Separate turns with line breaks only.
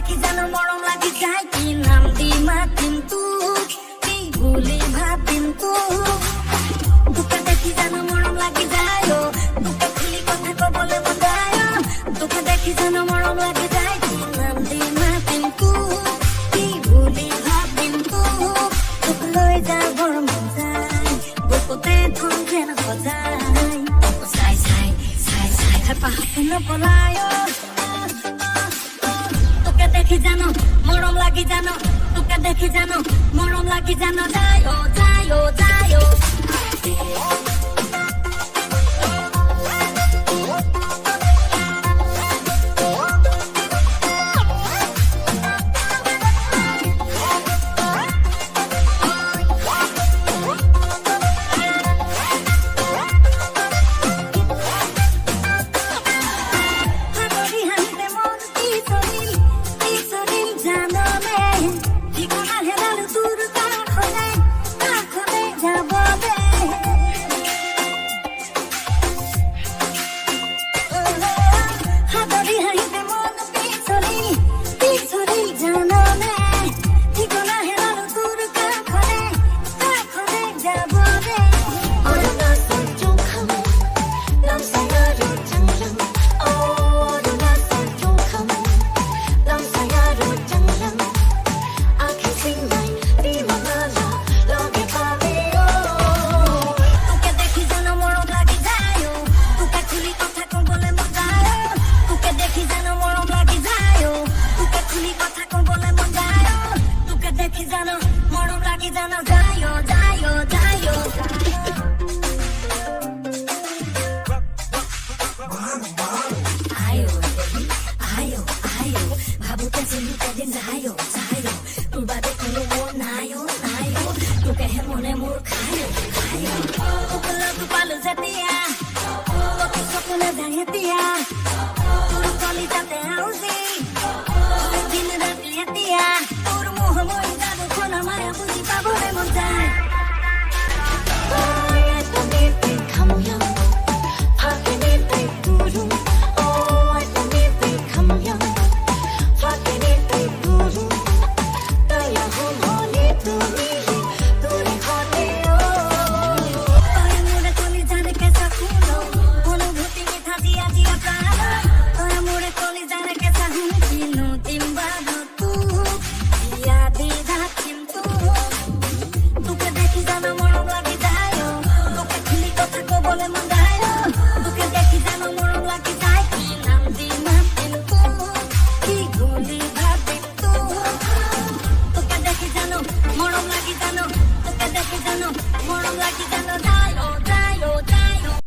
দেখি যেন মরম লাগি যায় কি নাম দি মাতিম তু কি ভুলি ভাবিম তু তোকে দেখি যেন মরম লাগি যায় ও তোকে খুলি কথা কবলে মজায় তোকে দেখি যেন মরম লাগি যায় কি নাম দি মাতিম তু কি ভুলি ভাবিম তু তোকে লই যাবর মজায় বুকুতে ধন যেন সজায় সাই সাই সাই সাই হাপা হাপা পলায় তোকে দেখি জানো মরম লাগি জানো তোকে দেখি জানো মরম লাগি জানো যায় ও যায় ও যায় ও জানো মরম লাগি জানো যায় ও যায় ও যায় ও আয়ো আয়ো আয়ো ভাবুতে চিন্তা দিন যায় ও যায় ও তোর বাদে কোনো মন নাই ও নাই ও তোকে হে মনে মোর খায় খায় তোকে লাগু পালো যেতিয়া